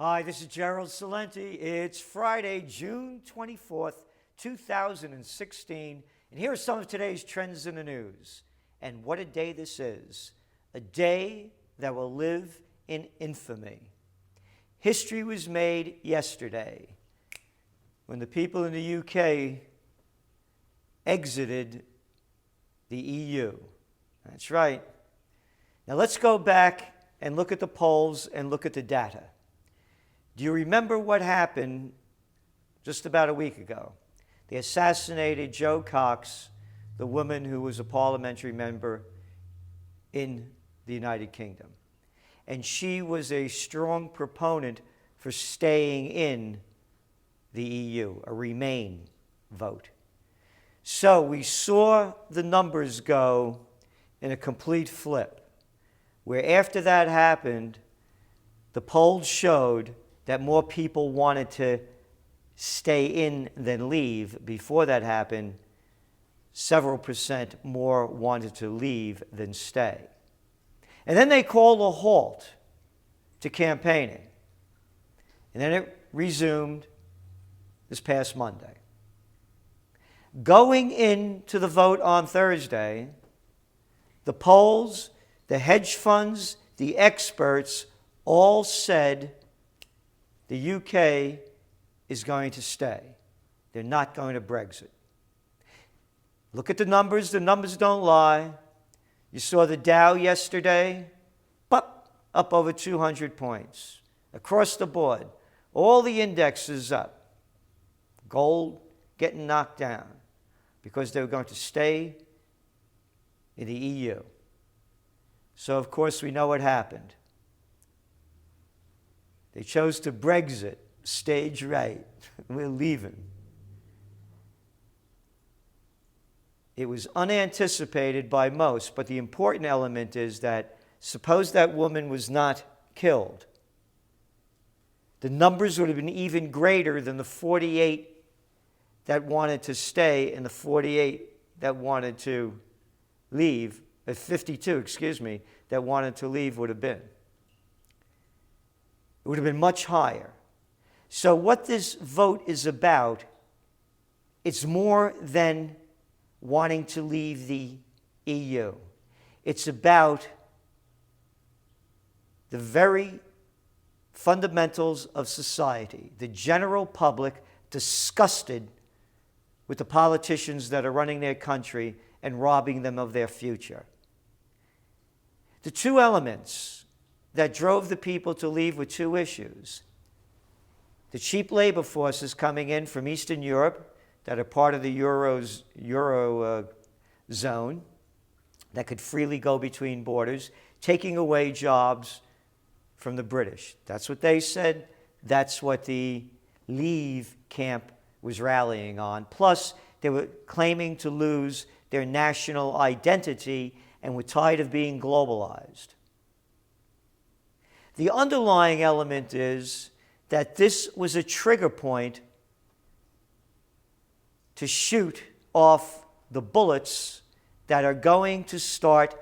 Hi, this is Gerald Celente. It's Friday, June 24th, 2016, and here are some of today's trends in the news. And what a day this is. A day that will live in infamy. History was made yesterday when the people in the UK exited the EU. That's right. Now let's go back and look at the polls and look at the data. Do you remember what happened just about a week ago? They assassinated Jo Cox, the woman who was a parliamentary member in the United Kingdom. And she was a strong proponent for staying in the EU, a Remain vote. So we saw the numbers go in a complete flip, where after that happened, the polls showed that more people wanted to stay in than leave. Before that happened, several percent more wanted to leave than stay. And then they called a halt to campaigning. And then it resumed this past Monday. Going into the vote on Thursday, the polls, the hedge funds, the experts all said the UK is going to stay. They're not going to Brexit. Look at the numbers don't lie. You saw the Dow yesterday, up over 200 points. Across the board, all the indexes up. Gold getting knocked down because they were going to stay in the EU. So of course we know what happened. They chose to Brexit, stage right. We're leaving. It was unanticipated by most, but the important element is that suppose that woman was not killed. The numbers would have been even greater than the 48 that wanted to stay and the 48 that wanted to leave, 52, that wanted to leave would have been. It would have been much higher. So what this vote is about, it's more than wanting to leave the EU. It's about the very fundamentals of society, the general public disgusted with the politicians that are running their country and robbing them of their future. The two elements that drove the people to leave were two issues. The cheap labor forces coming in from Eastern Europe that are part of the Euro zone that could freely go between borders, taking away jobs from the British. That's what they said. That's what the Leave camp was rallying on. Plus, they were claiming to lose their national identity and were tired of being globalized. The underlying element is that this was a trigger point to shoot off the bullets that are going to start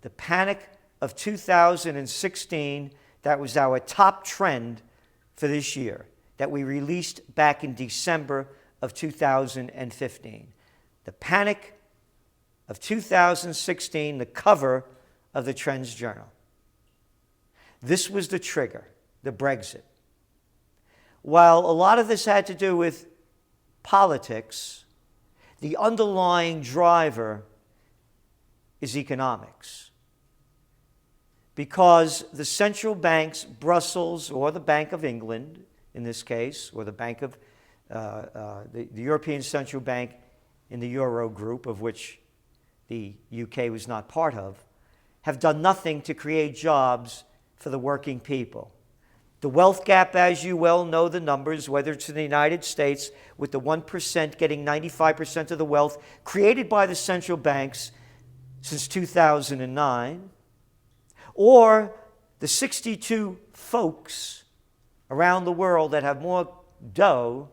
the panic of 2016. That was our top trend for this year that we released back in December of 2015. The panic of 2016, the cover of the TrendsJournal. This was the trigger, the Brexit. While a lot of this had to do with politics, the underlying driver is economics. Because the central banks, Brussels or the Bank of England in this case, or the Bank of the European Central Bank in the Euro group, of which the UK was not part of, have done nothing to create jobs for the working people. The wealth gap, as you well know the numbers, whether it's in the United States with the 1% getting 95% of the wealth created by the central banks since 2009, or the 62 folks around the world that have more dough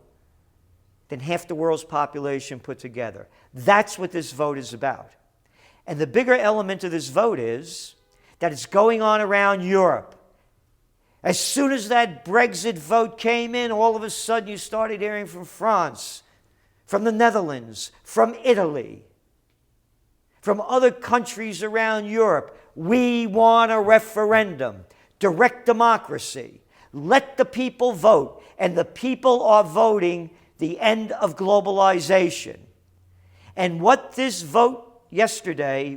than half the world's population put together. That's what this vote is about. And the bigger element of this vote is that it's going on around Europe. As soon as that Brexit vote came in, all of a sudden you started hearing from France, from the Netherlands, from Italy, from other countries around Europe. We want a referendum, direct democracy. Let the people vote. And the people are voting the end of globalization. And what this vote yesterday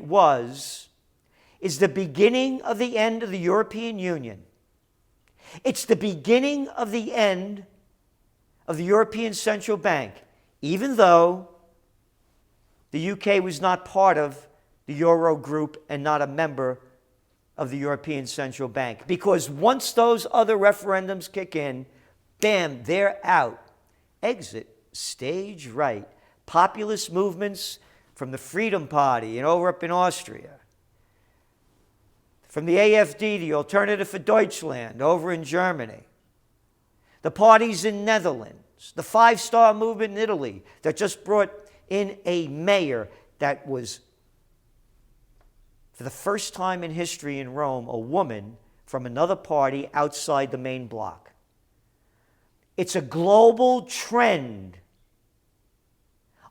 is the beginning of the end of the European Union. It's the beginning of the end of the European Central Bank, even though the UK was not part of the Euro group and not a member of the European Central Bank. Because once those other referendums kick in, bam, they're out. Exit stage right. Populist movements from the Freedom Party and over up in Austria. From the AFD, the Alternative for Deutschland, over in Germany. The parties in Netherlands. The Five-Star Movement in Italy that just brought in a mayor that was, for the first time in history in Rome, a woman from another party outside the main bloc. It's a global trend.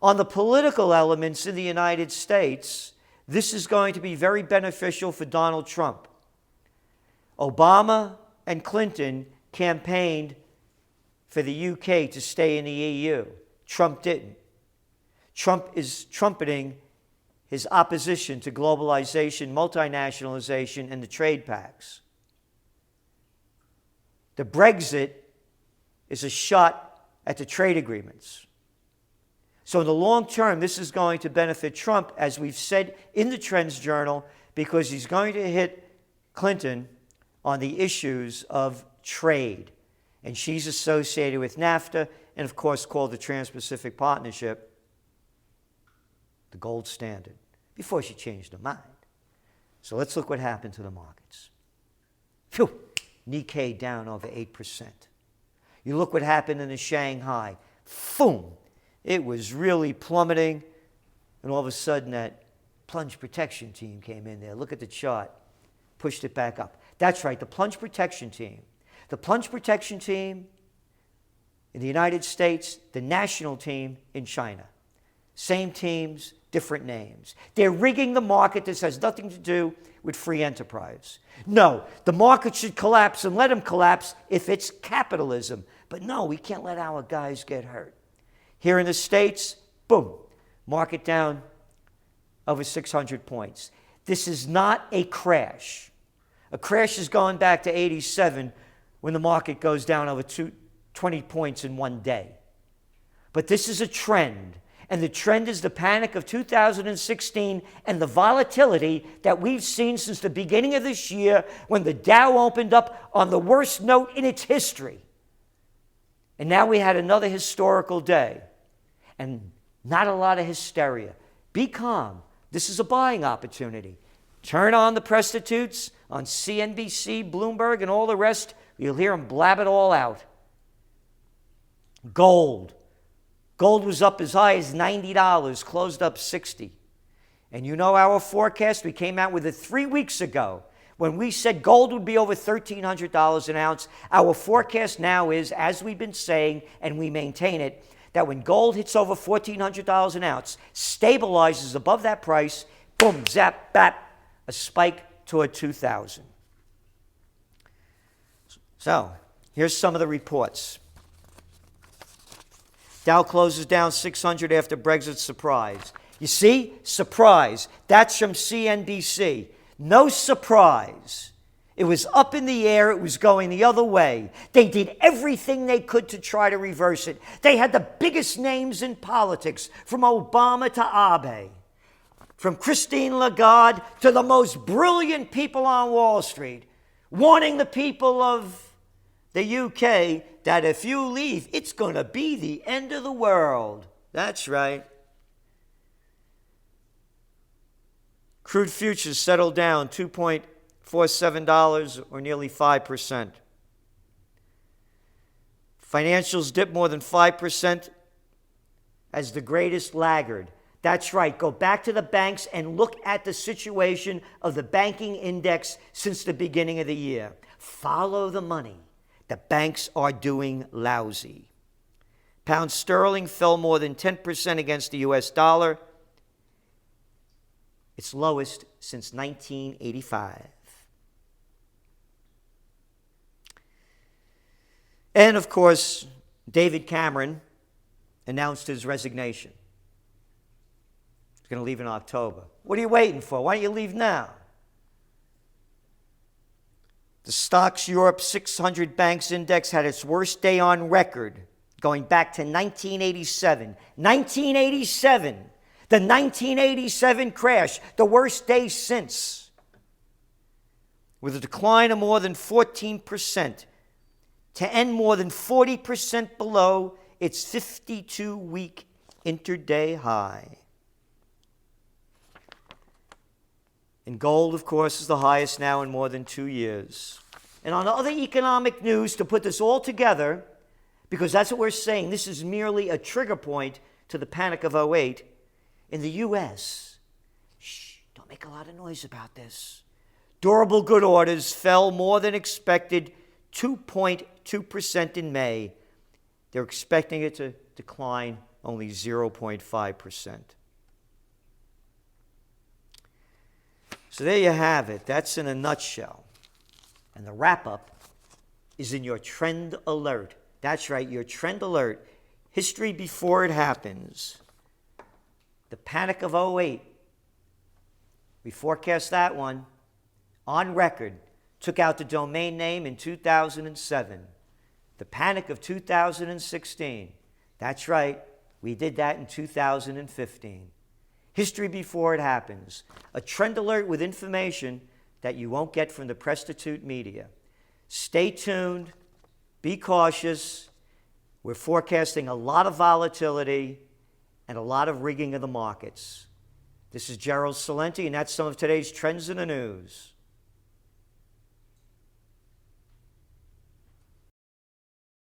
On the political elements in the United States, this is going to be very beneficial for Donald Trump. Obama and Clinton campaigned for the UK to stay in the EU. Trump didn't. Trump is trumpeting his opposition to globalization, multinationalization, and the trade pacts. The Brexit is a shot at the trade agreements. So in the long term, this is going to benefit Trump, as we've said in the Trends Journal, because he's going to hit Clinton on the issues of trade. And she's associated with NAFTA and, of course, called the Trans-Pacific Partnership the gold standard, before she changed her mind. So let's look what happened to the markets. Phew, Nikkei down over 8%. You look what happened in the Shanghai. Boom! It was really plummeting, and all of a sudden that plunge protection team came in there. Look at the chart. Pushed it back up. That's right, the plunge protection team. The plunge protection team in the United States, the national team in China. Same teams, different names. They're rigging the market. This has nothing to do with free enterprise. No, the market should collapse, and let them collapse if it's capitalism. But no, we can't let our guys get hurt. Here in the States, boom, market down over 600 points. This is not a crash. A crash is going back to 87 when the market goes down over 20 points in one day. But this is a trend. And the trend is the panic of 2016 and the volatility that we've seen since the beginning of this year, when the Dow opened up on the worst note in its history. And now we had another historical day. And not a lot of hysteria. Be calm. This is a buying opportunity. Turn on the prostitutes on CNBC, Bloomberg, and all the rest. You'll hear them blab it all out. Gold. Gold was up as high as $90, closed up $60. And you know our forecast, we came out with it 3 weeks ago. When we said gold would be over $1,300 an ounce, our forecast now is, as we've been saying, and we maintain it, that when gold hits over $1,400 an ounce, stabilizes above that price, boom, zap, bap, a spike toward 2,000. So, here's some of the reports. Dow closes down 600 after Brexit surprise. You see? Surprise. That's from CNBC. No surprise. It was up in the air. It was going the other way. They did everything they could to try to reverse it. They had the biggest names in politics, from Obama to Abe, from Christine Lagarde to the most brilliant people on Wall Street, warning the people of the UK that if you leave, it's going to be the end of the world. That's right. Crude futures settled down $2.47 or nearly 5%. Financials dipped more than 5% as the greatest laggard. That's right. Go back to the banks and look at the situation of the banking index since the beginning of the year. Follow the money. The banks are doing lousy. Pound sterling fell more than 10% against the US dollar. Its lowest since 1985. And of course, David Cameron announced his resignation. He's going to leave in October. What are you waiting for? Why don't you leave now? The Stocks Europe 600 Banks Index had its worst day on record going back to 1987. 1987! The 1987 crash, the worst day since. With a decline of more than 14%, to end more than 40% below its 52-week intraday high. And gold, of course, is the highest now in more than 2 years. And on other economic news, to put this all together, because that's what we're saying, this is merely a trigger point to the panic of '08, in the U.S., don't make a lot of noise about this. Durable good orders fell more than expected, 2.2% in May. They're expecting it to decline only 0.5%. So there you have it. That's in a nutshell. And the wrap-up is in your trend alert. That's right, your trend alert. History before it happens. The panic of '08. We forecast that one on record. Took out the domain name in 2007. The panic of 2016. That's right, we did that in 2015. History before it happens. A trend alert with information that you won't get from the prostitute media. Stay tuned. Be cautious. We're forecasting a lot of volatility and a lot of rigging of the markets. This is Gerald Celente, and that's some of today's trends in the news.